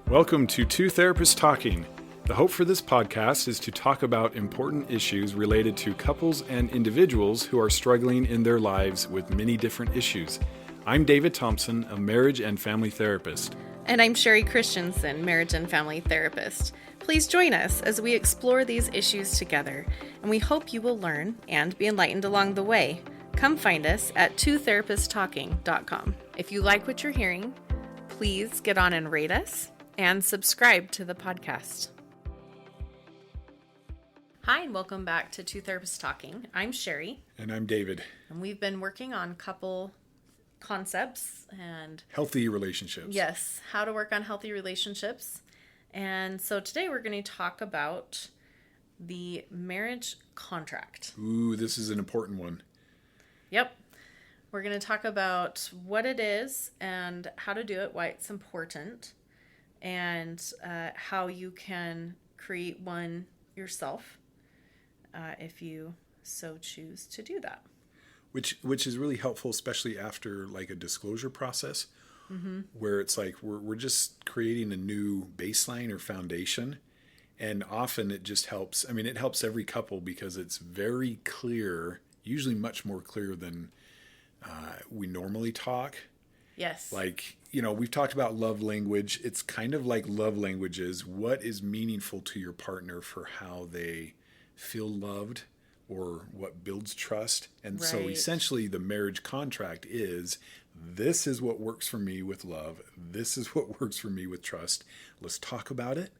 Welcome to Two Therapists Talking. The hope for this podcast is to talk about important issues related to couples and individuals who are struggling in their lives with many different issues. I'm David Thompson, a marriage and family therapist. And I'm Sherie Christensen, marriage and family therapist. Please join us as we explore these issues together, and we hope you will learn and be enlightened along the way. Come find us at twotherapisttalking.com. If you like what you're hearing, please get on and rate us and subscribe to the podcast. Hi, and welcome back to Two Therapists Talking. I'm Sherie. And I'm David. And we've been working on couple concepts and healthy relationships. Yes, how to work on healthy relationships. And so today we're going to talk about the marriage contract. Ooh, this is an important one. Yep. We're going to talk about what it is and how to do it, why it's important, and how you can create one yourself if you so choose to do that. Which is really helpful, especially after like a disclosure process, where it's like we're just creating a new baseline or foundation. And often it just helps. I mean, it helps every couple because it's very clear, usually much more clear than we normally talk. Yes. Like, you know, we've talked about love language. It's kind of like love languages. What is meaningful to your partner for how they feel loved or what builds trust? And so essentially the marriage contract is, this is what works for me with love. This is what works for me with trust. Let's talk about it.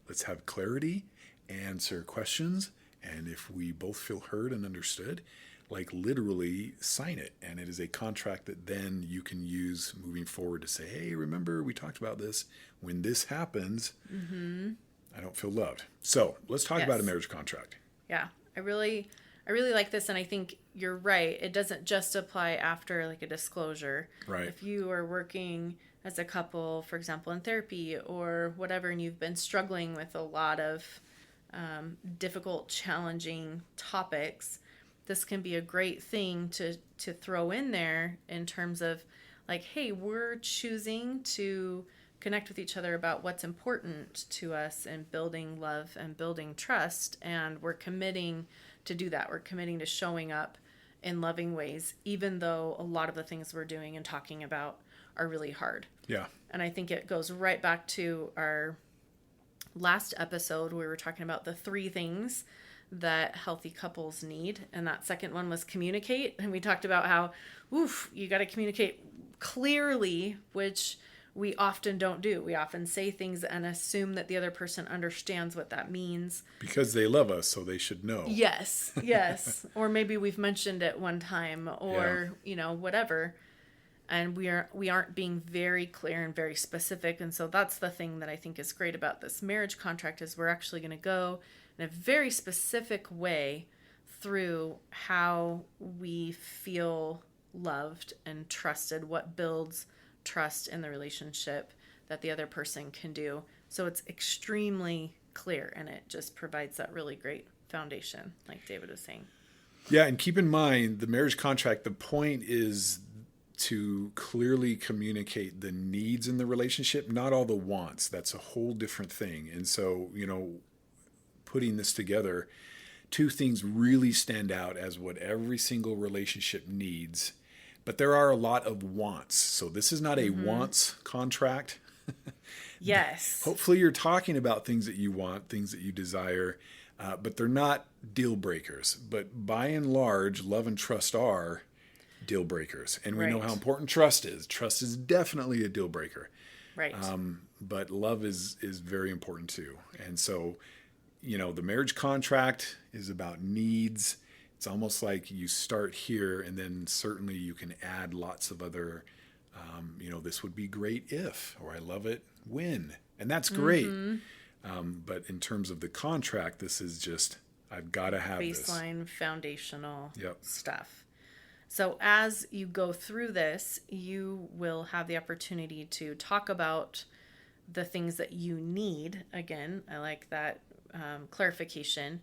Let's have clarity, answer questions. And if we both feel heard and understood, like literally sign it. And it is a contract that then you can use moving forward to say, hey, remember we talked about this. When this happens, I don't feel loved. So let's talk about a marriage contract. Yeah, I really like this. And I think you're right. It doesn't just apply after like a disclosure. Right. If you are working as a couple, for example, in therapy or whatever, and you've been struggling with a lot of difficult, challenging topics, this can be a great thing to throw in there in terms of like, hey, we're choosing to connect with each other about what's important to us and building love and building trust. And we're committing to do that. We're committing to showing up in loving ways, even though a lot of the things we're doing and talking about are really hard. Yeah. And I think it goes right back to our last episode where we were talking about the 3 things that healthy couples need. And that second one was communicate. And we talked about how, you got to communicate clearly, which we often don't do. We often say things and assume that the other person understands what that means. Because they love us, so they should know. Yes. Or maybe we've mentioned it one time or, whatever. And we aren't being very clear and very specific. And so that's the thing that I think is great about this marriage contract is we're actually going to go in a very specific way through how we feel loved and trusted, what builds trust in the relationship that the other person can do. So it's extremely clear and it just provides that really great foundation, like David was saying. Yeah, and keep in mind the marriage contract, the point is to clearly communicate the needs in the relationship, not all the wants. That's a whole different thing. And so, putting this together, 2 things really stand out as what every single relationship needs. But there are a lot of wants. So this is not a wants contract. Yes. Hopefully you're talking about things that you want, things that you desire, but they're not deal breakers. But by and large, love and trust are deal breakers. And we know how important trust is. Trust is definitely a deal breaker. Right. But love is very important too. And so, the marriage contract is about needs. It's almost like you start here and then certainly you can add lots of other, this would be great if, or I love it when. And that's great. But in terms of the contract, this is just, I've got to have baseline, foundational Yep. stuff. So as you go through this, you will have the opportunity to talk about the things that you need. Again, I like that clarification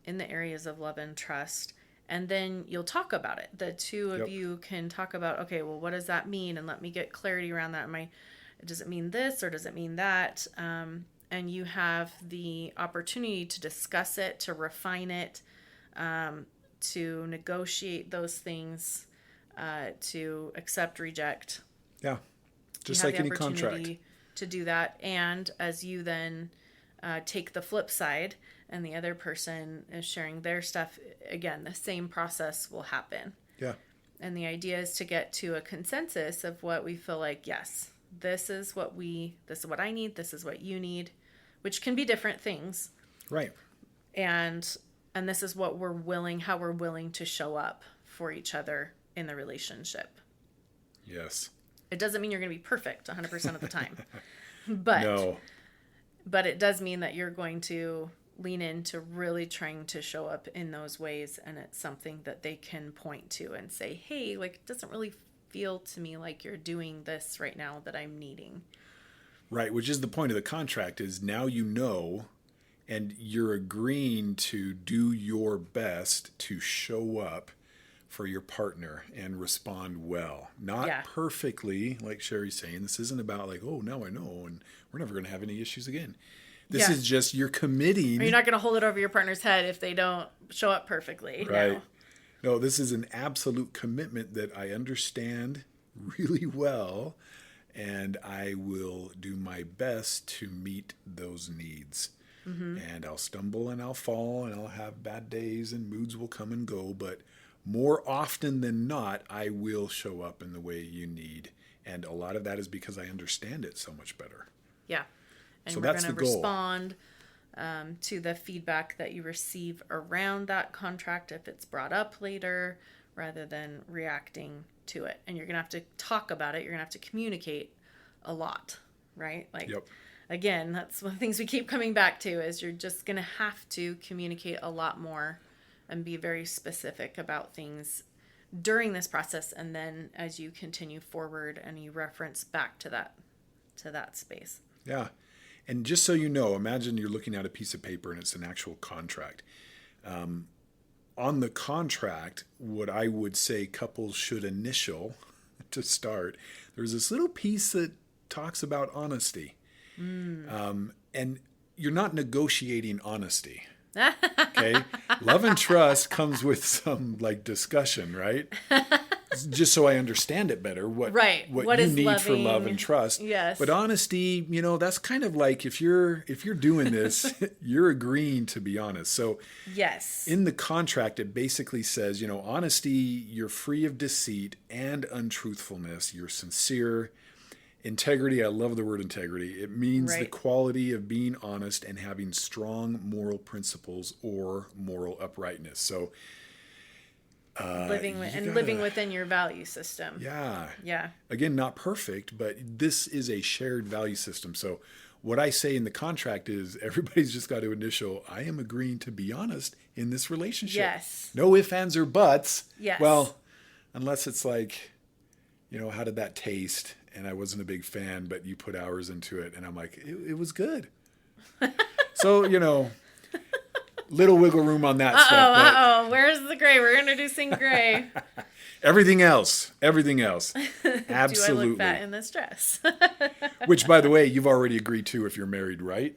in the areas of love and trust. And then you'll talk about it. The 2 of you can talk about, okay, well, what does that mean? And let me get clarity around that. Does it mean this or does it mean that? And you have the opportunity to discuss it, to refine it, to negotiate those things, to accept, reject. Yeah. Just like any contract. To do that. And as you then take the flip side and the other person is sharing their stuff, again, the same process will happen. Yeah. And the idea is to get to a consensus of what we feel like, yes, this is what I need, this is what you need, which can be different things. Right. And this is what how we're willing to show up for each other in the relationship. Yes. It doesn't mean you're going to be perfect 100% of the time. But it does mean that you're going to lean into really trying to show up in those ways, and it's something that they can point to and say, hey, like, it doesn't really feel to me like you're doing this right now that I'm needing. Right, which is the point of the contract, is now you know, and you're agreeing to do your best to show up for your partner and respond well. Not perfectly, like Sherry's saying. This isn't about like, oh, now I know, and we're never going to have any issues again. This is just you're committing. Or you're not going to hold it over your partner's head if they don't show up perfectly. Right. No, this is an absolute commitment that I understand really well, and I will do my best to meet those needs. Mm-hmm. And I'll stumble and I'll fall and I'll have bad days and moods will come and go, but more often than not, I will show up in the way you need. And a lot of that is because I understand it so much better. Yeah. And so we're that's going the to goal. respond to the feedback that you receive around that contract if it's brought up later, rather than reacting to it. And you're going to have to talk about it. You're going to have to communicate a lot, right? Like, again, that's one of the things we keep coming back to, is you're just going to have to communicate a lot more and be very specific about things during this process. And then as you continue forward and you reference back to that space. Yeah. And just so you know, imagine you're looking at a piece of paper and it's an actual contract. On the contract, what I would say couples should initial to start, there's this little piece that talks about honesty. And you're not negotiating honesty. Okay. Love and trust comes with some like discussion, right? Just so I understand it better, what you need loving for love and trust. Yes. But honesty, that's kind of like if you're doing this, you're agreeing to be honest. So yes, in the contract, it basically says, honesty, you're free of deceit and untruthfulness. You're sincere. Integrity, I love the word integrity. It means the quality of being honest and having strong moral principles or moral uprightness. So living within your value system. Yeah. Again, not perfect, but this is a shared value system. So what I say in the contract is everybody's just got to initial, I am agreeing to be honest in this relationship. Yes. No ifs, ands, or buts. Yes. Well, unless it's like, how did that taste? And I wasn't a big fan, but you put hours into it. And I'm like, it was good. So, little wiggle room on that stuff. Where's the gray? We're introducing gray. Everything else. Absolutely. Do I look fat in this dress? Which, by the way, you've already agreed to if you're married, right?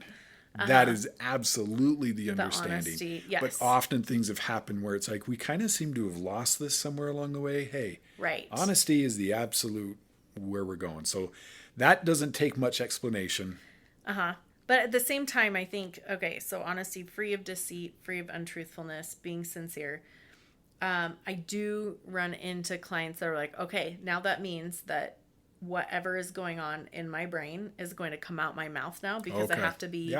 That is absolutely the understanding. Honesty, yes. But often things have happened where it's like, we kind of seem to have lost this somewhere along the way. Hey, honesty is the absolute where we're going. So that doesn't take much explanation. But at the same time, I think, so honesty, free of deceit, free of untruthfulness, being sincere. I do run into clients that are like, okay, now that means that whatever is going on in my brain is going to come out my mouth now because I have to be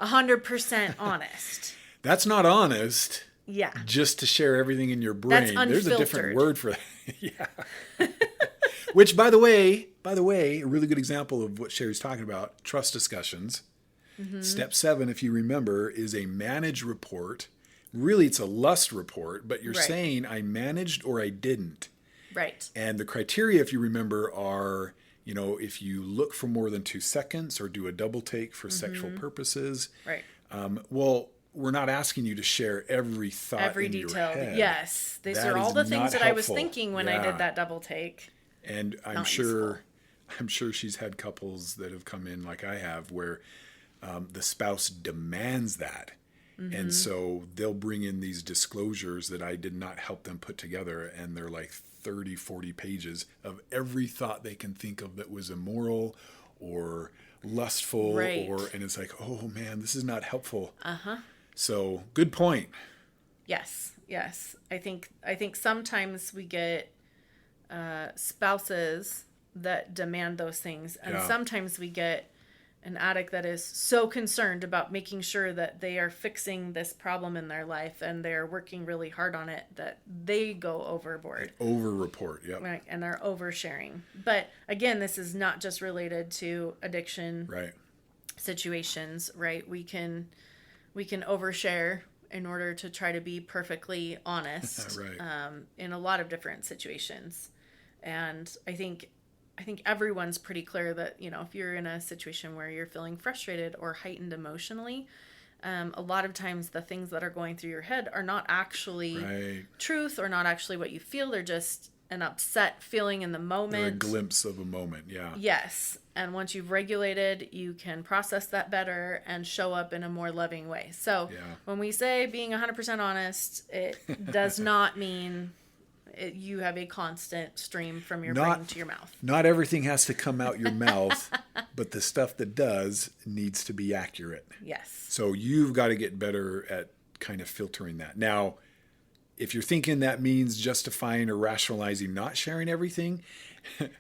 100% honest. That's not honest. Yeah. Just to share everything in your brain. That's There's a different word for that. Yeah. Which, by the way, a really good example of what Sherry's talking about, trust discussions. Mm-hmm. Step 7, if you remember, is a manage report. Really, it's a lust report, but you're saying I managed or I didn't. Right. And the criteria, if you remember, are, if you look for more than 2 seconds or do a double take for sexual purposes. Right. Well, we're not asking you to share every thought every in detail. Your head. Yes. These that are all the things that helpful. I was thinking when I did that double take. And I'm sure I'm sure she's had couples that have come in like I have where the spouse demands that. And so they'll bring in these disclosures that I did not help them put together. And they're like 30, 40 pages of every thought they can think of that was immoral or lustful. Right. And it's like, oh man, this is not helpful. Uh-huh. So good point. Yes. I think sometimes we get spouses that demand those things. And sometimes we get an addict that is so concerned about making sure that they are fixing this problem in their life and they're working really hard on it that they go overboard. Over-report, yep. Right, and are oversharing. But again, this is not just related to addiction situations, right? We can overshare in order to try to be perfectly honest in a lot of different situations. And I think everyone's pretty clear that, if you're in a situation where you're feeling frustrated or heightened emotionally, a lot of times the things that are going through your head are not actually truth or not actually what you feel. They're just an upset feeling in the moment. They're a glimpse of a moment, yeah. Yes. And once you've regulated, you can process that better and show up in a more loving way. So when we say being 100% honest, it does not mean you have a constant stream from your brain to your mouth. Not everything has to come out your mouth, but the stuff that does needs to be accurate. Yes. So you've got to get better at kind of filtering that. Now, if you're thinking that means justifying or rationalizing not sharing everything,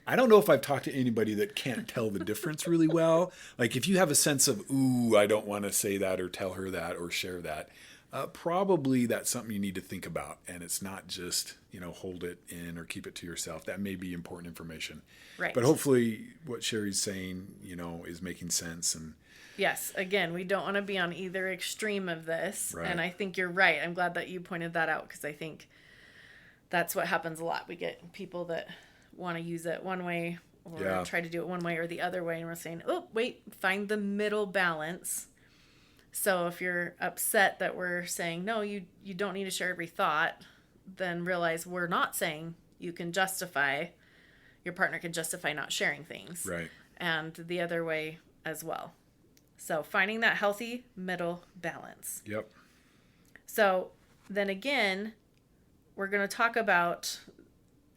I don't know if I've talked to anybody that can't tell the difference really well. Like if you have a sense of, ooh, I don't want to say that or tell her that or share that, probably that's something you need to think about. And it's not just, hold it in or keep it to yourself. That may be important information. Right. But hopefully what Sherry's saying, is making sense. And yes, again, we don't want to be on either extreme of this. Right. And I think you're right. I'm glad that you pointed that out because I think that's what happens a lot. We get people that want to use it one way or try to do it one way or the other way. And we're saying, oh, wait, find the middle balance. So if you're upset that we're saying, no, you don't need to share every thought, then realize we're not saying your partner can justify not sharing things. Right. And the other way as well. So finding that healthy middle balance. Yep. So then again, we're going to talk about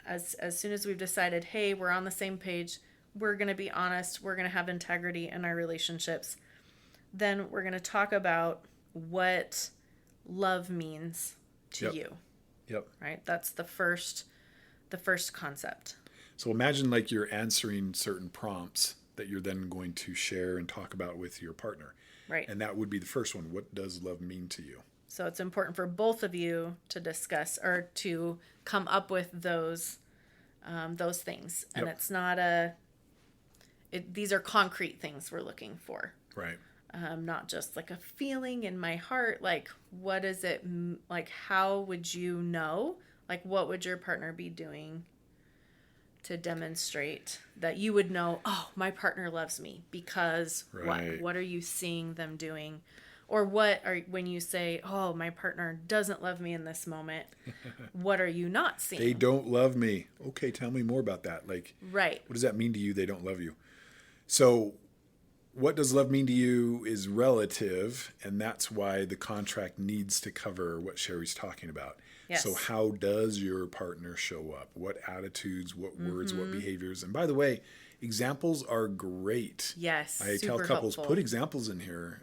as soon as we've decided, hey, we're on the same page, we're going to be honest, we're going to have integrity in our relationships. Then we're going to talk about what love means to you. Yep. Right? That's the first concept. So imagine like you're answering certain prompts that you're then going to share and talk about with your partner. Right. And that would be the first one. What does love mean to you? So it's important for both of you to discuss or to come up with those things. And it's not these are concrete things we're looking for. Right. Not just like a feeling in my heart. Like, what is it? Like, how would you know? Like, what would your partner be doing to demonstrate that you would know, oh, my partner loves me because what are you seeing them doing? Or when you say, oh, my partner doesn't love me in this moment, what are you not seeing? They don't love me. Okay, tell me more about that. Like, right. What does that mean to you? They don't love you. So what does love mean to you is relative, and that's why the contract needs to cover what Sherry's talking about. Yes. So how does your partner show up? What attitudes, what words, what behaviors? And by the way, examples are great. Yes, I tell super couples, helpful. put examples in here.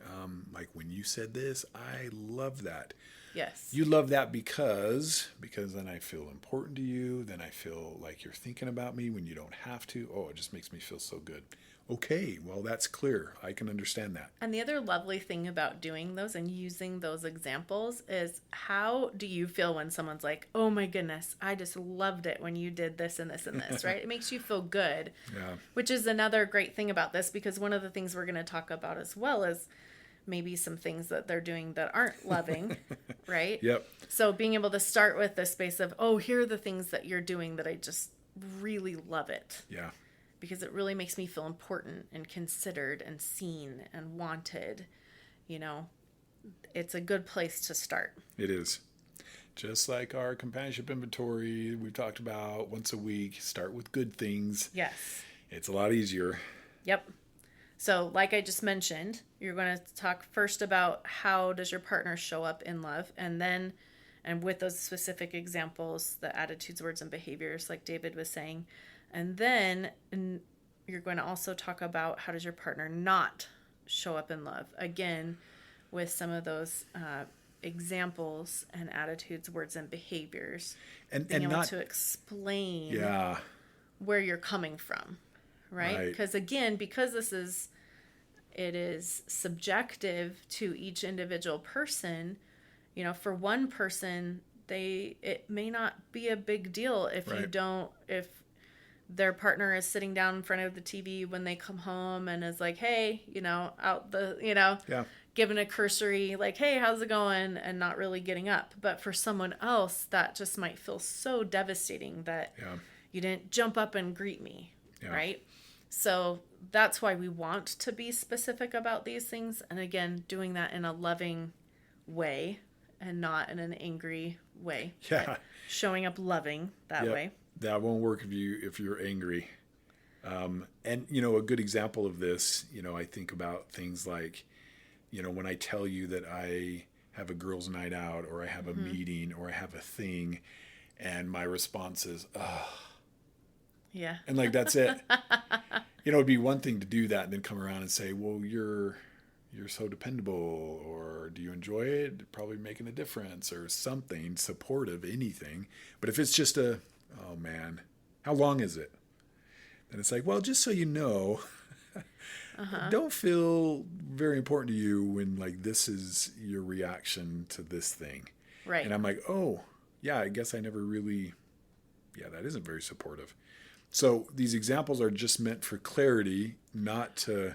Like when you said this, I love that. Yes. You love that because then I feel important to you. Then I feel like you're thinking about me when you don't have to. Oh, it just makes me feel so good. Okay, well, that's clear. I can understand that. And the other lovely thing about doing those and using those examples is how do you feel when someone's like, oh my goodness, I just loved it when you did this and this and this, right? It makes you feel good, which is another great thing about this because one of the things we're going to talk about as well is maybe some things that they're doing that aren't loving, right? Yep. So being able to start with this space of, oh, here are the things that you're doing that I just really love it. Yeah. Because it really makes me feel important and considered and seen and wanted. It's a good place to start. It is. Just like our companionship inventory we've talked about once a week, start with good things. Yes. It's a lot easier. Yep. So, like I just mentioned, you're going to talk first about how does your partner show up in love, and then, and with those specific examples, the attitudes, words, and behaviors, like David was saying, and then you're going to also talk about how does your partner not show up in love, again, with some of those examples and attitudes, words, and behaviors, being able not to explain yeah, where you're coming from. Right? Because again, because it is subjective to each individual person, for one person, it may not be a big deal if if their partner is sitting down in front of the TV when they come home and is like, hey, giving a cursory, like, hey, how's it going? And not really getting up. But for someone else, that just might feel so devastating that you didn't jump up and greet me. Yeah. Right? So that's why we want to be specific about these things. And again, doing that in a loving way and not in an angry way. Yeah. Showing up loving that way. That won't work if you're angry. And, a good example of this, I think about things like, when I tell you that I have a girls' night out or I have a meeting or I have a thing and my response is, ugh. Yeah. And that's it. It'd be one thing to do that and then come around and say, well, you're so dependable, or do you enjoy it? Probably making a difference or something supportive, anything. But if it's just oh man, how long is it? Then it's like, well, just so you know, don't feel very important to you when this is your reaction to this thing. Right. And I'm like, oh yeah, I guess I never really, that isn't very supportive. So these examples are just meant for clarity, not to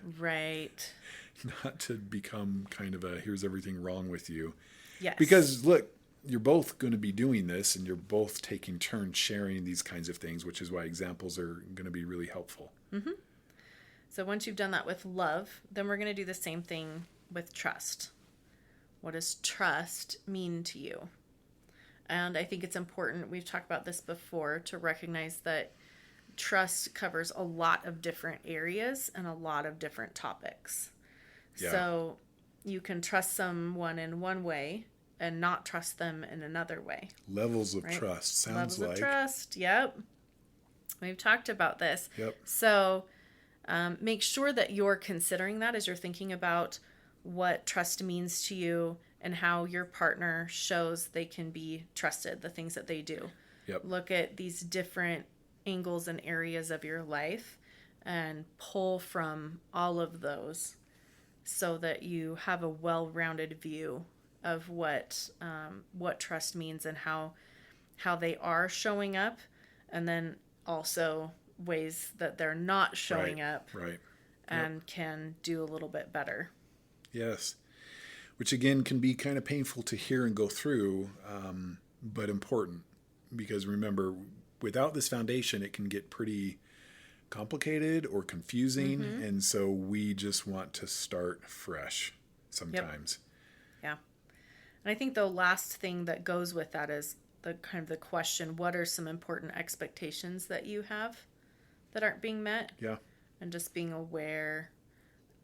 become kind of here's everything wrong with you. Yes. Because look, you're both going to be doing this and you're both taking turns sharing these kinds of things, which is why examples are going to be really helpful. Mm-hmm. So once you've done that with love, then we're going to do the same thing with trust. What does trust mean to you? And I think it's important, we've talked about this before, to recognize that trust covers a lot of different areas and a lot of different topics. Yeah. So you can trust someone in one way and not trust them in another way. Levels of trust sounds Levels of trust. Yep. We've talked about this. Yep. So make sure that you're considering that as you're thinking about what trust means to you and how your partner shows they can be trusted, the things that they do. Yep. Look at these different angles and areas of your life and pull from all of those so that you have a well-rounded view of what trust means and how they are showing up, and then also ways that they're not showing up and can do a little bit better. Yes, which again can be kind of painful to hear and go through, but important, because remember, without this foundation, it can get pretty complicated or confusing. And so we just want to start fresh sometimes. Yep. Yeah. And I think the last thing that goes with that is the kind of the question, what are some important expectations that you have that aren't being met? Yeah. And just being aware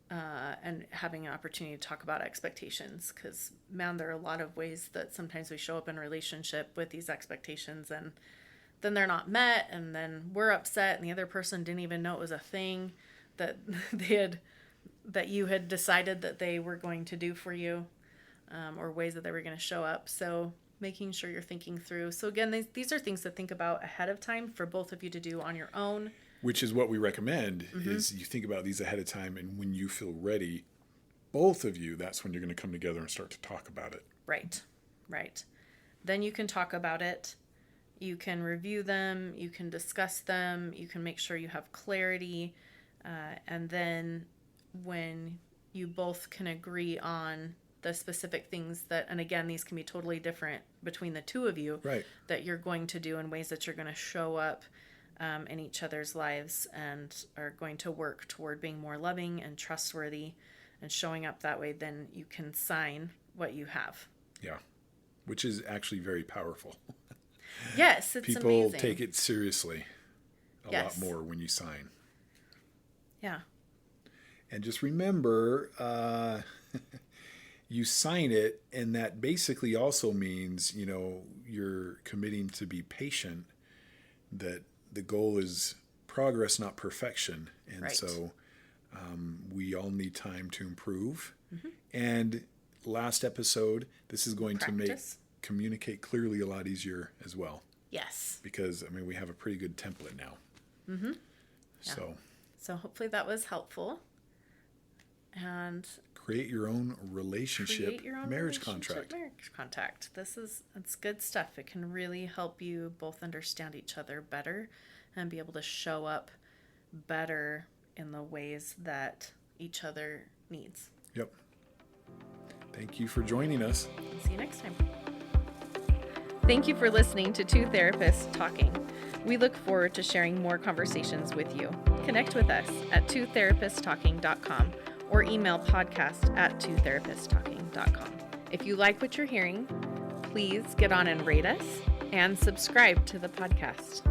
and having an opportunity to talk about expectations, because, man, there are a lot of ways that sometimes we show up in a relationship with these expectations and then they're not met, and then we're upset, and the other person didn't even know it was a thing that that you had decided that they were going to do for you, or ways that they were going to show up. So making sure you're thinking through. So again, these are things to think about ahead of time for both of you to do on your own. Which is what we recommend, is you think about these ahead of time, and when you feel ready, both of you, that's when you're going to come together and start to talk about it. Right. Then you can talk about it. You can review them, you can discuss them, you can make sure you have clarity, and then when you both can agree on the specific things that, and again, these can be totally different between the two of you, that you're going to do in ways that you're going to show up in each other's lives and are going to work toward being more loving and trustworthy and showing up that way, then you can sign what you have. Yeah, which is actually very powerful. Yes, it's People amazing. Take it seriously a lot more when you sign. Yeah. And just remember, you sign it, and that basically also means, you're committing to be patient, that the goal is progress, not perfection. And Right. so we all need time to improve. And last episode, this is going to make communicate clearly a lot easier as well. Yes. Because, we have a pretty good template now. Yeah. So hopefully that was helpful. And create your own relationship marriage contract. It's good stuff. It can really help you both understand each other better and be able to show up better in the ways that each other needs. Yep. Thank you for joining us. See you next time. Thank you for listening to Two Therapists Talking. We look forward to sharing more conversations with you. Connect with us at twotherapisttalking.com or email podcast@twotherapisttalking.com. If you like what you're hearing, please get on and rate us and subscribe to the podcast.